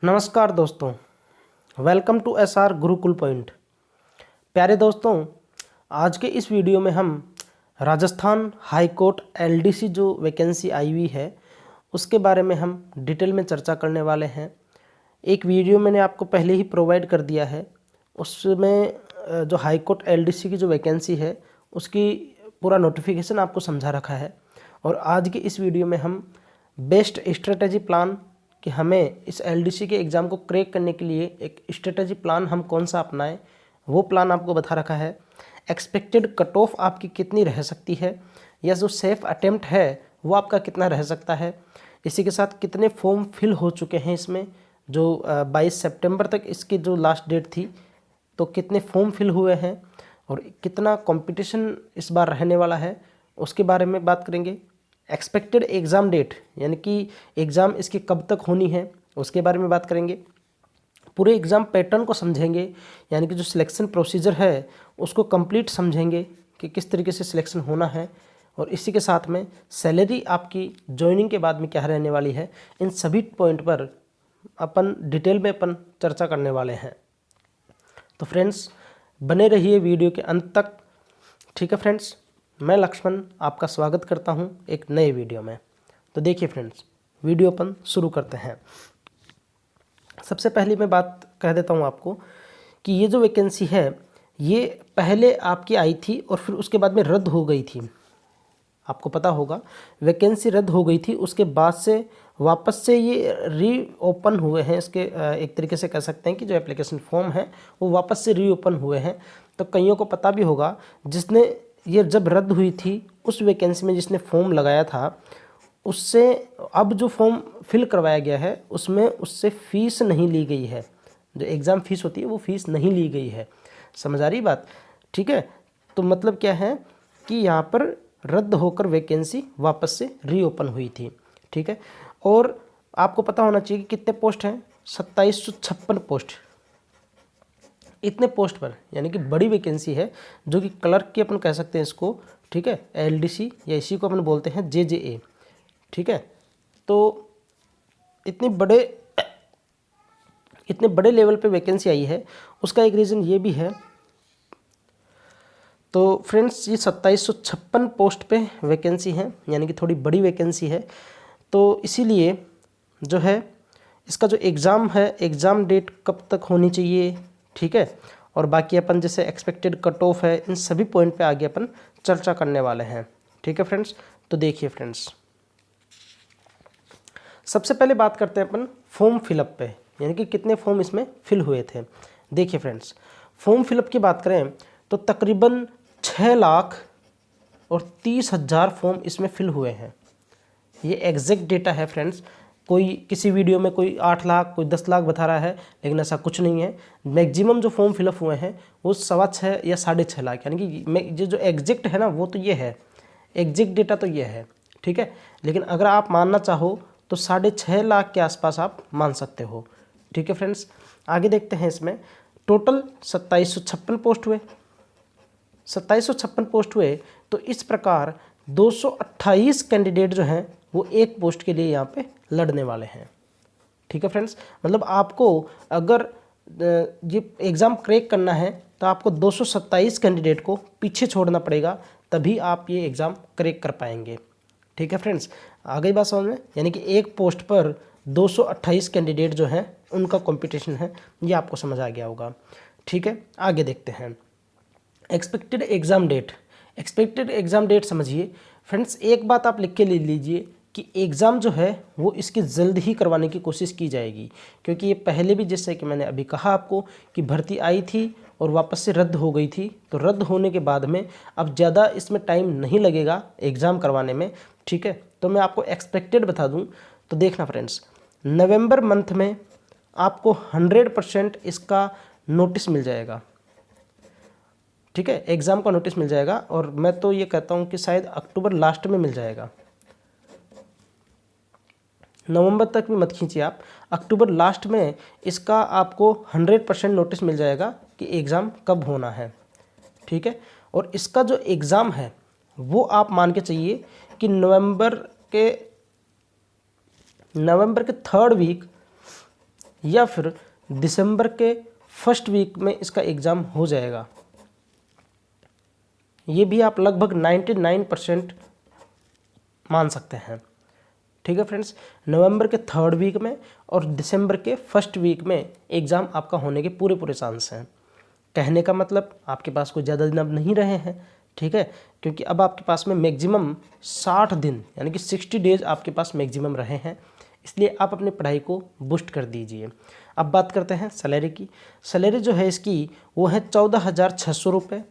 नमस्कार दोस्तों, welcome to SR Gurukul point. प्यारे दोस्तों, आज के इस वीडियो में हम राजस्थान हाई कोर्ट एलडीसी जो वैकेंसी आई हुई है उसके बारे में हम डिटेल में चर्चा करने वाले हैं। एक वीडियो मैंने आपको पहले ही प्रोवाइड कर दिया है, उसमें जो हाई कोर्ट एलडीसी की जो वैकेंसी है उसकी पूरा नोटिफिकेशन आपको समझा रखा है। और आज के इस वीडियो में हम बेस्ट स्ट्रेटजी प्लान कि हमें इस एलडीसी के एग्ज़ाम को क्रैक करने के लिए एक स्ट्रेटजी प्लान हम कौन सा अपनाएं, वो प्लान आपको बता रखा है। एक्सपेक्टेड कट ऑफ आपकी कितनी रह सकती है या जो सेफ अटेम्प्ट है वो आपका कितना रह सकता है। इसी के साथ कितने फॉर्म फिल हो चुके हैं इसमें, जो 22 सितंबर तक इसकी जो लास्ट डेट थी, तो कितने फॉर्म फिल हुए हैं और कितना कंपटीशन इस बार रहने वाला है उसके बारे में बात करेंगे। एक्सपेक्टेड एग्ज़ाम डेट यानी कि एग्ज़ाम इसकी कब तक होनी है उसके बारे में बात करेंगे। पूरे एग्ज़ाम पैटर्न को समझेंगे, यानी कि जो सिलेक्शन प्रोसीजर है उसको कंप्लीट समझेंगे कि किस तरीके से सिलेक्शन होना है। और इसी के साथ में सैलरी आपकी ज्वाइनिंग के बाद में क्या रहने वाली है, इन सभी पॉइंट पर अपन डिटेल में अपन चर्चा करने वाले हैं। तो फ्रेंड्स, बने रहिए वीडियो के अंत तक। ठीक है फ्रेंड्स, मैं लक्ष्मण आपका स्वागत करता हूं एक नए वीडियो में। तो देखिए फ्रेंड्स, वीडियो अपन शुरू करते हैं। सबसे पहले मैं बात कह देता हूं आपको कि ये जो वैकेंसी है ये पहले आपकी आई थी और फिर उसके बाद में रद्द हो गई थी। आपको पता होगा वैकेंसी रद्द हो गई थी, उसके बाद से वापस से ये रीओपन हुए हैं। इसके एक तरीके से कह सकते हैं कि जो एप्लीकेशन फॉर्म है वो वापस से रीओपन हुए हैं। तो कईयों को पता भी होगा, जिसने ये जब रद्द हुई थी उस वैकेंसी में जिसने फॉर्म लगाया था, उससे अब जो फॉर्म फिल करवाया गया है उसमें उससे फ़ीस नहीं ली गई है। जो एग्ज़ाम फ़ीस होती है वो फ़ीस नहीं ली गई है। समझ आ रही बात? ठीक है। तो मतलब क्या है कि यहाँ पर रद्द होकर वैकेंसी वापस से रीओपन हुई थी। ठीक है। और आपको पता होना चाहिए कि कितने पोस्ट हैं, 2756 पोस्ट। इतने पोस्ट पर यानी कि बड़ी वैकेंसी है, जो कि क्लर्क की अपन कह सकते हैं इसको। ठीक है, एलडीसी या इसी को अपन बोलते हैं जेजेए। ठीक है। तो इतने बड़े लेवल पे वैकेंसी आई है, उसका एक रीज़न ये भी है। तो फ्रेंड्स, ये 2756 पोस्ट पे वैकेंसी है, यानी कि थोड़ी बड़ी वैकेंसी है। तो इसीलिए जो है इसका जो एग्ज़ाम है, एग्ज़ाम डेट कब तक होनी चाहिए, ठीक है, और बाकी अपन जैसे एक्सपेक्टेड कट ऑफ है, इन सभी पॉइंट पे आगे अपन चर्चा करने वाले हैं। ठीक है फ्रेंड्स। तो देखिए फ्रेंड्स, सबसे पहले बात करते हैं अपन फॉर्म फिलअप पे, यानी कि कितने फॉर्म इसमें फिल हुए थे। देखिए फ्रेंड्स, फॉर्म फिलअप की बात करें तो तकरीबन 6,30,000 फॉर्म इसमें फिल हुए हैं। ये एग्जैक्ट डेटा है फ्रेंड्स। कोई किसी वीडियो में कोई 8 लाख, कोई 10 लाख बता रहा है, लेकिन ऐसा कुछ नहीं है। मैक्सिमम जो फॉर्म फिलअप हुए हैं वो 6.25 या 6.5 लाख, यानी कि ये जो एग्जैक्ट है ना वो तो ये है, एग्जैक्ट डेटा तो ये है। ठीक है। लेकिन अगर आप मानना चाहो तो 6.5 लाख के आसपास आप मान सकते हो। ठीक है फ्रेंड्स। आगे देखते हैं। इसमें टोटल 2756 पोस्ट हुए। 2756 पोस्ट हुए, तो इस प्रकार 228 कैंडिडेट जो हैं वो एक पोस्ट के लिए यहाँ पे लड़ने वाले हैं। ठीक है फ्रेंड्स। मतलब आपको अगर ये एग्ज़ाम क्रैक करना है तो आपको 227 कैंडिडेट को पीछे छोड़ना पड़ेगा, तभी आप ये एग्ज़ाम क्रैक कर पाएंगे। ठीक है फ्रेंड्स, आ गई बात समझ में? यानी कि एक पोस्ट पर 228 कैंडिडेट जो हैं उनका कंपटीशन है, ये आपको समझ आ गया होगा। ठीक है। आगे देखते हैं। Expected exam date. Expected exam date समझिए फ्रेंड्स, एक बात आप लिख के ले लीजिए कि एग्ज़ाम जो है वो इसकी जल्द ही करवाने की कोशिश की जाएगी, क्योंकि ये पहले भी जैसे कि मैंने अभी कहा आपको कि भर्ती आई थी और वापस से रद्द हो गई थी। तो रद्द होने के बाद में अब ज़्यादा इसमें टाइम नहीं लगेगा एग्ज़ाम करवाने में। ठीक है। तो मैं आपको एक्सपेक्टेड बता दूं तो देखना फ्रेंड्स, नवंबर मंथ में आपको 100% इसका नोटिस मिल जाएगा। ठीक है, एग्ज़ाम का नोटिस मिल जाएगा, और मैं तो ये कहता हूँ कि शायद अक्टूबर लास्ट में मिल जाएगा। नवंबर तक भी मत खींचिए आप, अक्टूबर लास्ट में इसका आपको 100% नोटिस मिल जाएगा कि एग्ज़ाम कब होना है। ठीक है। और इसका जो एग्ज़ाम है वो आप मान के चाहिए कि नवंबर के 3rd वीक या फिर दिसंबर के फर्स्ट वीक में इसका एग्ज़ाम हो जाएगा। ये भी आप लगभग 99% मान सकते हैं। ठीक है फ्रेंड्स, नवंबर के थर्ड वीक में और दिसंबर के फर्स्ट वीक में एग्ज़ाम आपका होने के पूरे पूरे चांस हैं। कहने का मतलब आपके पास कोई ज़्यादा दिन अब नहीं रहे हैं, ठीक है, क्योंकि अब आपके पास में मैक्सिमम 60 दिन यानी कि 60 डेज आपके पास मैक्सिमम रहे हैं, इसलिए आप अपनी पढ़ाई को बूस्ट कर दीजिए। अब बात करते हैं सैलरी की। सैलरी जो है इसकी वो है 14,600 रुपये,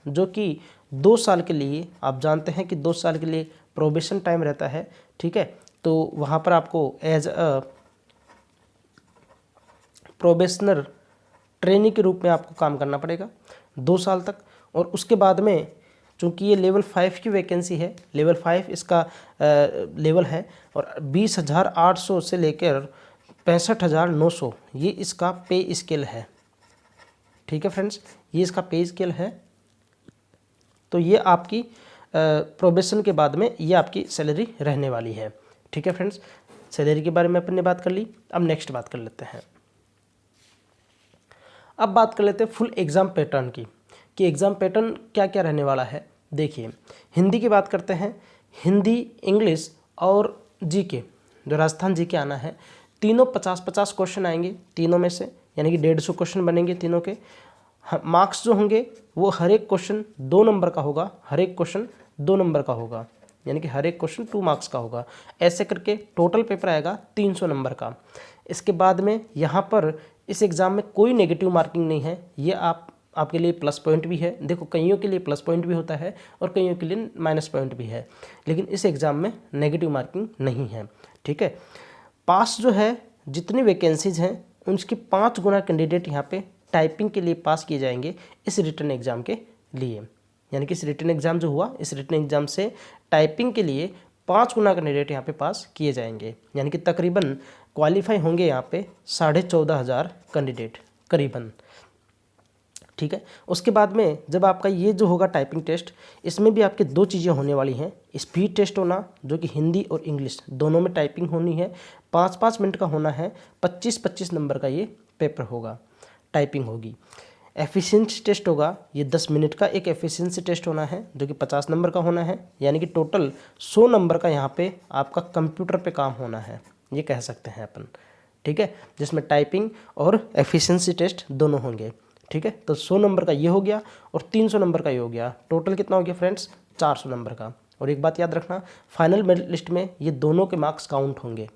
जो कि 2 साल के लिए, आप जानते हैं कि 2 साल के लिए प्रोबेशन टाइम रहता है, ठीक है, तो वहाँ पर आपको एज अ प्रोबेशनर ट्रेनी के रूप में आपको काम करना पड़ेगा 2 साल तक। और उसके बाद में चूँकि ये लेवल 5 की वैकेंसी है, लेवल 5 इसका लेवल है, और 20,800 से लेकर 65,900 ये इसका पे स्केल है। ठीक है फ्रेंड्स, ये इसका पे स्केल है। तो ये आपकी प्रोबेशन के बाद में ये आपकी सैलरी रहने वाली है। ठीक है फ्रेंड्स, सैलरी के बारे में अपन ने बात कर ली। अब नेक्स्ट बात कर लेते हैं। अब बात कर लेते हैं फुल एग्ज़ाम पैटर्न की, कि एग्ज़ाम पैटर्न क्या क्या रहने वाला है। देखिए, हिंदी की बात करते हैं। हिंदी, इंग्लिश और जीके, जो राजस्थान जीके आना है, तीनों 50-50 क्वेश्चन आएंगे तीनों में से, यानी कि 150 क्वेश्चन बनेंगे तीनों के। मार्क्स जो होंगे वो हर एक क्वेश्चन 2 नंबर का होगा, हर एक क्वेश्चन 2 नंबर का होगा, यानी कि हर एक क्वेश्चन 2 मार्क्स का होगा। ऐसे करके टोटल पेपर आएगा 300 नंबर का। इसके बाद में यहाँ पर इस एग्ज़ाम में कोई नेगेटिव मार्किंग नहीं है, ये आपके लिए प्लस पॉइंट भी है। देखो, कईयों के लिए प्लस पॉइंट भी होता है और कईयों के लिए माइनस पॉइंट भी है, लेकिन इस एग्ज़ाम में नेगेटिव मार्किंग नहीं है। ठीक है, पास जो है, जितनी वैकेंसीज हैं उनकी 5 गुना कैंडिडेट यहाँ पे टाइपिंग के लिए पास किए जाएंगे इस रिटन एग्ज़ाम के लिए। यानी कि इस रिटन एग्ज़ाम जो हुआ, इस रिटन एग्ज़ाम से टाइपिंग के लिए 5 गुना कैंडिडेट यहाँ पे पास किए जाएंगे, यानी कि तकरीबन क्वालिफाई होंगे यहाँ पे 14,500 कैंडिडेट करीबन। ठीक है, उसके बाद में जब आपका ये जो होगा टाइपिंग टेस्ट, इसमें भी आपके 2 चीज़ें होने वाली हैं। स्पीड टेस्ट होना, जो कि हिंदी और इंग्लिश दोनों में टाइपिंग होनी है, 5-5 मिनट का होना है, 25-25 नंबर का ये पेपर होगा, टाइपिंग होगी। एफिशिएंसी टेस्ट होगा, ये 10 मिनट का एक एफिशिएंसी टेस्ट होना है, जो कि 50 नंबर का होना है, यानी कि टोटल 100 नंबर का यहाँ पे आपका कंप्यूटर पे काम होना है, ये कह सकते हैं अपन। ठीक है, जिसमें टाइपिंग और एफिशिएंसी टेस्ट दोनों होंगे। ठीक है, तो 100 नंबर का ये हो गया और 300 नंबर का ये हो गया। टोटल कितना हो गया फ्रेंड्स? 400 नंबर का। और एक बात याद रखना, फाइनल मेरिट लिस्ट में ये दोनों के मार्क्स काउंट होंगे,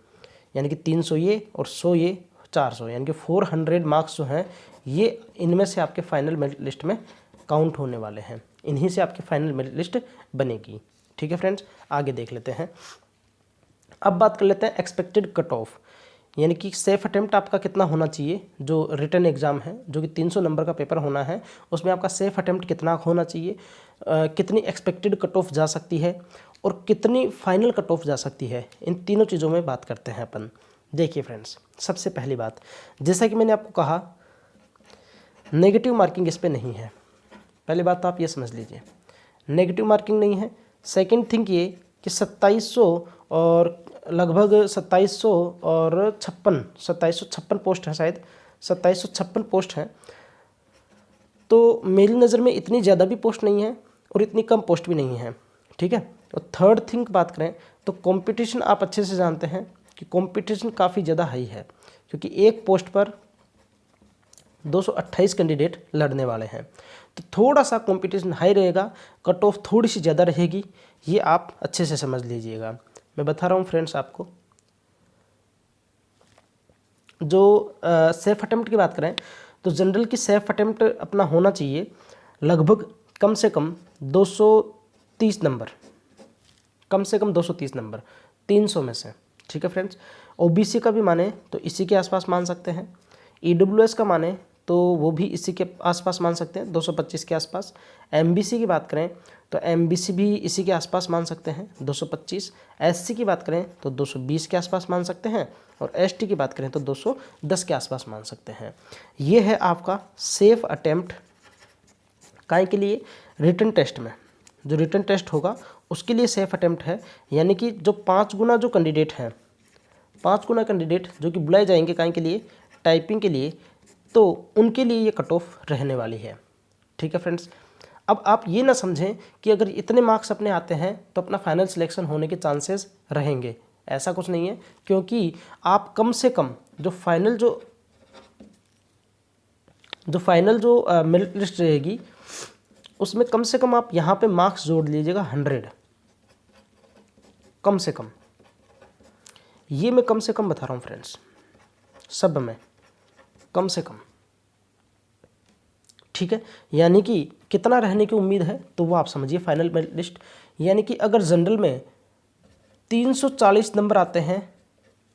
यानी कि 300 ये और 100 ये, 400, यानी कि 400 मार्क्स जो हैं ये इनमें से आपके फाइनल मेरिट लिस्ट में काउंट होने वाले हैं, इन्हीं से आपकी फाइनल मेरिट लिस्ट बनेगी। ठीक है फ्रेंड्स, आगे देख लेते हैं। अब बात कर लेते हैं एक्सपेक्टेड कट ऑफ, यानी कि सेफ अटेम्प्ट आपका कितना होना चाहिए। जो रिटन एग्ज़ाम है, जो कि 300 नंबर का पेपर होना है, उसमें आपका सेफ अटेम्प्ट कितना होना चाहिए, कितनी एक्सपेक्टेड कट ऑफ जा सकती है और कितनी फाइनल कट ऑफ जा सकती है, इन तीनों चीज़ों में बात करते हैं अपन। देखिए फ्रेंड्स, सबसे पहली बात, जैसा कि मैंने आपको कहा, नेगेटिव मार्किंग इस पर नहीं है। पहली बात तो आप ये समझ लीजिए, नेगेटिव मार्किंग नहीं है। सेकंड थिंग ये कि 2700 और लगभग 2756 पोस्ट हैं, शायद 2756 पोस्ट हैं। तो मेरी नज़र में इतनी ज़्यादा भी पोस्ट नहीं है और इतनी कम पोस्ट भी नहीं है। ठीक है, और थर्ड थिंग बात करें तो कंपटीशन आप अच्छे से जानते हैं कि कंपटीशन काफ़ी ज़्यादा हाई है, क्योंकि एक पोस्ट पर 228 कैंडिडेट लड़ने वाले हैं। तो थोड़ा सा कंपटीशन हाई रहेगा, कट ऑफ थोड़ी सी ज़्यादा रहेगी, ये आप अच्छे से समझ लीजिएगा। मैं बता रहा हूँ फ्रेंड्स आपको, जो सेफ अटेम्प्ट की बात करें तो जनरल की सेफ अटेम्प्ट अपना होना चाहिए लगभग कम से कम 230 नंबर, कम से कम 230 नंबर 300 में से। ठीक है फ्रेंड्स, ओबीसी का भी माने तो इसी के आसपास मान सकते हैं, ईडब्ल्यूएस का माने तो वो भी इसी के आसपास मान सकते हैं, 225 के आसपास। एमबीसी की बात करें तो एमबीसी भी इसी के आसपास मान सकते हैं, 225। एससी की बात करें तो 220 के आसपास मान सकते हैं, और एसटी की बात करें तो 210 के आसपास मान सकते हैं। ये है आपका सेफ अटेम्प्ट काय के लिए, रिटन टेस्ट में। जो रिटन टेस्ट होगा उसके लिए सेफ अटेम्प्ट है, यानी कि जो 5 गुना जो कैंडिडेट हैं, 5 गुना कैंडिडेट जो कि बुलाए जाएंगे काहे के लिए, टाइपिंग के लिए, तो उनके लिए ये कट ऑफ रहने वाली है। ठीक है फ्रेंड्स, अब आप ये ना समझें कि अगर इतने मार्क्स अपने आते हैं तो अपना फाइनल सिलेक्शन होने के चांसेस रहेंगे, ऐसा कुछ नहीं है, क्योंकि आप कम से कम जो फाइनल मेरिट लिस्ट रहेगी उसमें कम से कम आप यहाँ पे मार्क्स जोड़ लीजिएगा 100, कम से कम। ये मैं कम से कम बता रहा हूँ फ्रेंड्स, सब में कम से कम। ठीक है, यानी कि कितना रहने की उम्मीद है तो वो आप समझिए फाइनल मेरिट लिस्ट। यानी कि अगर जनरल में 340 नंबर आते हैं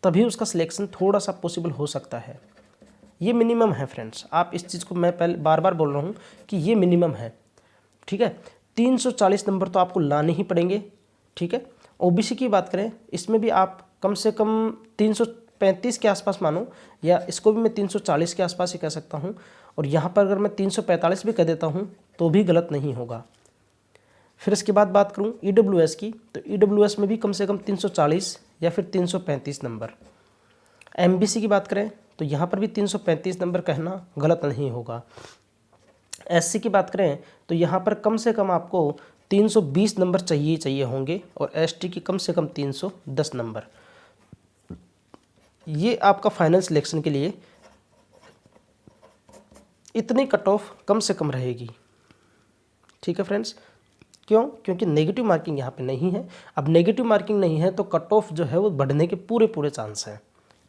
तभी उसका सिलेक्शन थोड़ा सा पॉसिबल हो सकता है। ये मिनिमम है फ्रेंड्स, आप इस चीज़ को मैं पहले बार बार बोल रहा हूँ कि ये मिनिमम है। ठीक है, 340 नंबर तो आपको लाने ही पड़ेंगे। ठीक है, ओबीसी की बात करें, इसमें भी आप कम से कम 335 के आसपास मानो, या इसको भी मैं 340 के आसपास ही कह सकता हूँ, और यहाँ पर अगर मैं 345 भी कह देता हूँ तो भी गलत नहीं होगा। फिर इसके बाद बात करूँ ईडब्ल्यूएस की, तो ईडब्ल्यूएस में भी कम से कम 340 या फिर 335 नंबर। एमबीसी की बात करें तो यहाँ पर भी 335 नंबर कहना गलत नहीं होगा। एससी की बात करें तो यहाँ पर कम से कम आपको 320 नंबर चाहिए होंगे, और एसटी की कम से कम 310 नंबर। ये आपका फाइनल सिलेक्शन के लिए इतनी कट ऑफ कम से कम रहेगी। ठीक है फ्रेंड्स, क्यों? क्योंकि नेगेटिव मार्किंग यहाँ पे नहीं है। अब नेगेटिव मार्किंग नहीं है तो कट ऑफ जो है वो बढ़ने के पूरे चांस हैं।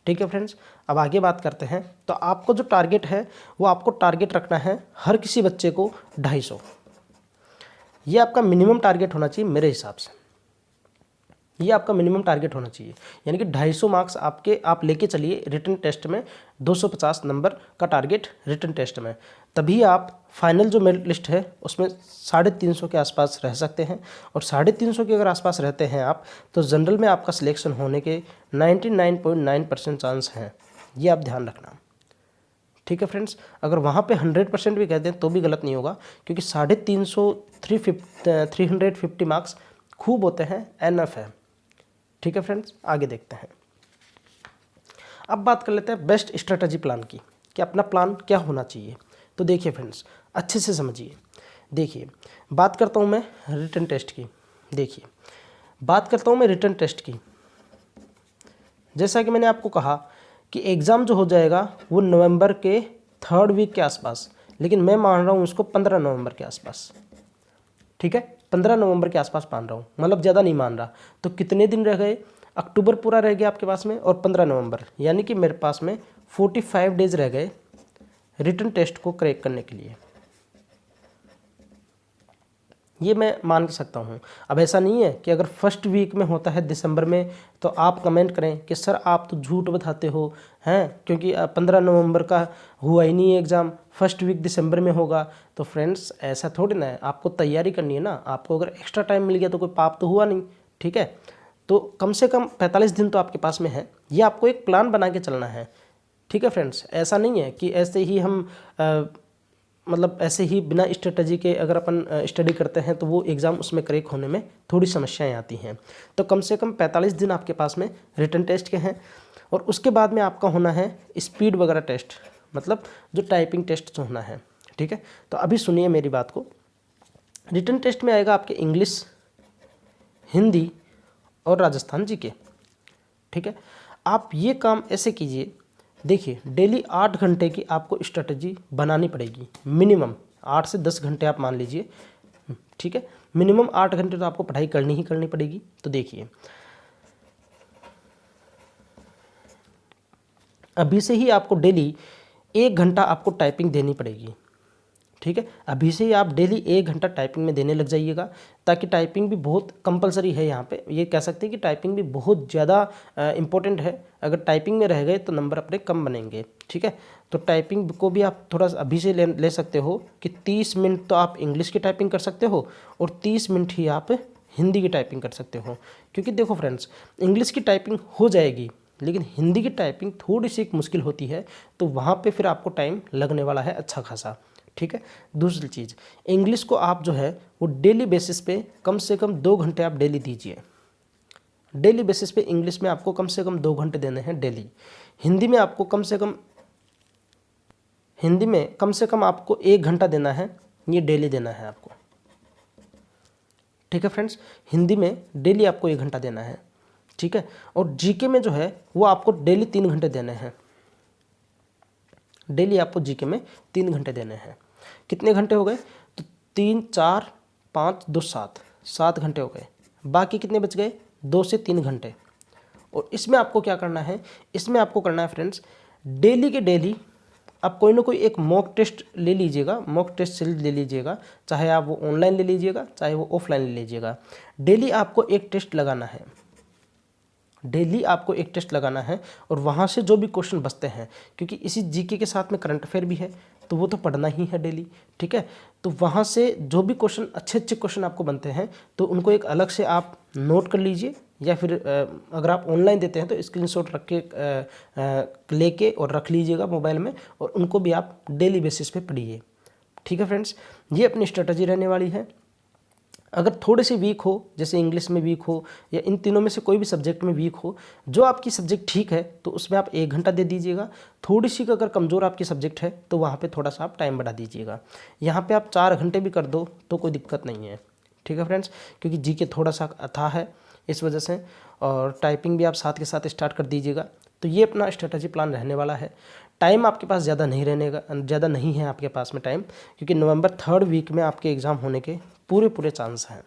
ठीक है फ्रेंड्स, अब आगे बात करते हैं। तो आपको जो टारगेट है वो आपको टारगेट रखना है हर किसी बच्चे को 250। ये आपका मिनिमम टारगेट होना चाहिए मेरे हिसाब से, ये आपका मिनिमम टारगेट होना चाहिए। यानी कि 250 मार्क्स आप लेके चलिए रिटन टेस्ट में, 250 नंबर का टारगेट रिटन टेस्ट में, तभी आप फाइनल जो मेरिट लिस्ट है उसमें 350 के आसपास रह सकते हैं। और 350 के अगर आसपास रहते हैं आप, तो जनरल में आपका सिलेक्शन होने के 99.9% चांस हैं। ये आप ध्यान रखना। ठीक है फ्रेंड्स, अगर वहाँ पे 100% भी कह दें तो भी गलत नहीं होगा, क्योंकि 350 मार्क्स खूब होते हैं, एनएफ है। ठीक है फ्रेंड्स, आगे देखते हैं। अब बात कर लेते हैं बेस्ट स्ट्रेटजी प्लान की, कि अपना प्लान क्या होना चाहिए। तो देखिए फ्रेंड्स, अच्छे से समझिए। देखिए, बात करता हूँ मैं रिटन टेस्ट की। देखिए, बात करता हूँ मैं रिटन टेस्ट की। जैसा कि मैंने आपको कहा कि एग्ज़ाम जो हो जाएगा वो नवंबर के 3rd वीक के आसपास, लेकिन मैं मान रहा हूँ उसको 15 नवंबर के आसपास। ठीक है, 15 नवंबर के आसपास मान रहा हूँ, मतलब ज़्यादा नहीं मान रहा। तो कितने दिन रह गए? अक्टूबर पूरा रह गया आपके पास में, और 15 नवंबर, यानी कि मेरे पास में 45 डेज रह गए रिटन टेस्ट को क्रैक करने के लिए। ये मैं मान सकता हूँ। अब ऐसा नहीं है कि अगर फर्स्ट वीक में होता है दिसंबर में तो आप कमेंट करें कि सर आप तो झूठ बताते हो हैं, क्योंकि 15 नवंबर का हुआ ही नहीं एग्ज़ाम, फर्स्ट वीक दिसंबर में होगा। तो फ्रेंड्स ऐसा थोड़ी ना है, आपको तैयारी करनी है ना। आपको अगर एक्स्ट्रा टाइम मिल गया तो कोई पाप तो हुआ नहीं। ठीक है, तो कम से कम 45 दिन तो आपके पास में है। ये आपको एक प्लान बना के चलना है। ठीक है फ्रेंड्स, ऐसा नहीं है कि ऐसे ही हम मतलब ऐसे ही बिना स्ट्रेटजी के अगर अपन स्टडी करते हैं तो वो एग्ज़ाम उसमें क्रैक होने में थोड़ी समस्याएं आती हैं। तो कम से कम 45 दिन आपके पास में रिटन टेस्ट के हैं, और उसके बाद में आपका होना है स्पीड वगैरह टेस्ट, मतलब जो टाइपिंग टेस्ट जो होना है। ठीक है, तो अभी सुनिए मेरी बात को। रिटन टेस्ट में आएगा आपके इंग्लिश, हिंदी और राजस्थान जीके। ठीक है, आप ये काम ऐसे कीजिए। देखिए, डेली 8 घंटे की आपको स्ट्रेटजी बनानी पड़ेगी, मिनिमम 8 से 10 घंटे आप मान लीजिए। ठीक है, मिनिमम 8 घंटे तो आपको पढ़ाई करनी ही करनी पड़ेगी। तो देखिए, अभी से ही आपको डेली 1 घंटा आपको टाइपिंग देनी पड़ेगी। ठीक है, अभी से ही आप डेली 1 घंटा टाइपिंग में देने लग जाइएगा, ताकि टाइपिंग भी बहुत कंपलसरी है यहाँ पे। ये कह सकते हैं कि टाइपिंग भी बहुत ज़्यादा इम्पोर्टेंट है। अगर टाइपिंग में रह गए तो नंबर अपने कम बनेंगे। ठीक है, तो टाइपिंग को भी आप थोड़ा सा अभी से ले सकते हो कि 30 मिनट तो आप इंग्लिश की टाइपिंग कर सकते हो, और 30 मिनट ही आप हिंदी की टाइपिंग कर सकते हो। क्योंकि देखो फ्रेंड्स, इंग्लिश की टाइपिंग हो जाएगी, लेकिन हिंदी की टाइपिंग थोड़ी सी मुश्किल होती है, तो वहाँ पे फिर आपको टाइम लगने वाला है अच्छा खासा। ठीक है, दूसरी चीज़, इंग्लिश को आप जो है वो डेली बेसिस पे कम से कम 2 घंटे आप डेली दीजिए। डेली बेसिस पे इंग्लिश में आपको कम से कम 2 घंटे देने हैं डेली। हिंदी में आपको कम से कम आपको 1 घंटा देना है, ये डेली देना है आपको। ठीक है फ्रेंड्स, हिंदी में डेली आपको 1 घंटा देना है। ठीक है, और जीके में जो है वो आपको डेली 3 घंटे देने हैं। डेली आपको जीके में 3 घंटे देने हैं। कितने घंटे हो गए? तो 3 4 5 2 7 घंटे हो गए। बाकी कितने बच गए? 2 से 3 घंटे। और इसमें आपको क्या करना है? इसमें आपको करना है फ्रेंड्स, डेली के डेली आप कोई ना कोई एक मॉक टेस्ट ले लीजिएगा, मॉक टेस्ट सीरीज ले लीजिएगा, चाहे आप वो ऑनलाइन ले लीजिएगा, चाहे वो ऑफलाइन ले लीजिएगा। डेली आपको एक टेस्ट लगाना है, डेली आपको एक टेस्ट लगाना है, और वहाँ से जो भी क्वेश्चन बचते हैं, क्योंकि इसी जीके के साथ में करंट अफेयर भी है, तो वो तो पढ़ना ही है डेली। ठीक है, तो वहाँ से जो भी क्वेश्चन, अच्छे अच्छे क्वेश्चन आपको बनते हैं, तो उनको एक अलग से आप नोट कर लीजिए, या फिर अगर आप ऑनलाइन देते हैं तो स्क्रीनशॉट रख के लेके और रख लीजिएगा मोबाइल में, और उनको भी आप डेली बेसिस पे पढ़िए। ठीक है फ्रेंड्स, ये अपनी स्ट्रेटजी रहने वाली है। अगर थोड़े से वीक हो, जैसे इंग्लिश में वीक हो, या इन तीनों में से कोई भी सब्जेक्ट में वीक हो, जो आपकी सब्जेक्ट ठीक है तो उसमें आप 1 घंटा दे दीजिएगा। थोड़ी सी अगर कमज़ोर आपकी सब्जेक्ट है तो वहाँ पे थोड़ा सा आप टाइम बढ़ा दीजिएगा। यहाँ पे आप 4 घंटे भी कर दो तो कोई दिक्कत नहीं है। ठीक है फ्रेंड्स, क्योंकि जीके थोड़ा सा अथाह है इस वजह से, और टाइपिंग भी आप साथ के साथ स्टार्ट कर दीजिएगा। तो ये अपना स्ट्रेटजी प्लान रहने वाला है। टाइम आपके पास ज़्यादा नहीं है आपके पास में टाइम, क्योंकि नवंबर 3rd वीक में आपके एग्ज़ाम होने के पूरे चांस हैं।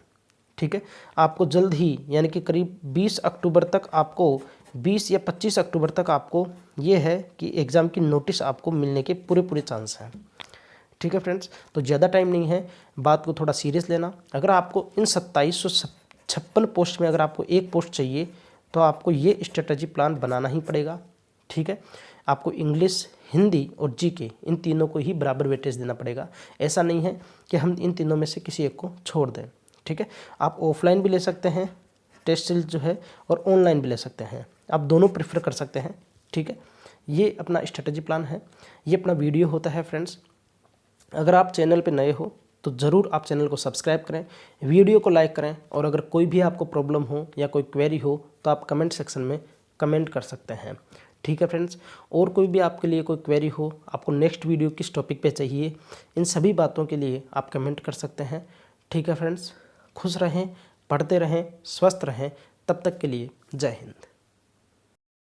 ठीक है, आपको जल्द ही, यानी कि करीब 20 अक्टूबर तक आपको, 20 या 25 अक्टूबर तक आपको ये है कि एग्ज़ाम की नोटिस आपको मिलने के पूरे चांस हैं। ठीक है फ्रेंड्स, तो ज़्यादा टाइम नहीं है, बात को थोड़ा सीरियस लेना। अगर आपको इन 2756 पोस्ट में अगर आपको एक पोस्ट चाहिए तो आपको ये स्ट्रेटजी प्लान बनाना ही पड़ेगा। ठीक है, आपको इंग्लिश, हिंदी और जीके इन तीनों को ही बराबर वेटेज देना पड़ेगा। ऐसा नहीं है कि हम इन तीनों में से किसी एक को छोड़ दें। ठीक है, आप ऑफलाइन भी ले सकते हैं टेस्ट सीरीज जो है, और ऑनलाइन भी ले सकते हैं, आप दोनों प्रेफर कर सकते हैं। ठीक है, ये अपना स्ट्रेटजी प्लान है, ये अपना वीडियो होता है फ्रेंड्स। अगर आप चैनल पे नए हो तो ज़रूर आप चैनल को सब्सक्राइब करें, वीडियो को लाइक करें, और अगर कोई भी आपको प्रॉब्लम हो या कोई क्वेरी हो तो आप कमेंट सेक्शन में कमेंट कर सकते हैं। ठीक है फ्रेंड्स, और कोई भी आपके लिए कोई क्वेरी हो, आपको नेक्स्ट वीडियो किस टॉपिक पे चाहिए, इन सभी बातों के लिए आप कमेंट कर सकते हैं। ठीक है फ्रेंड्स, खुश रहें, पढ़ते रहें, स्वस्थ रहें। तब तक के लिए जय हिंद।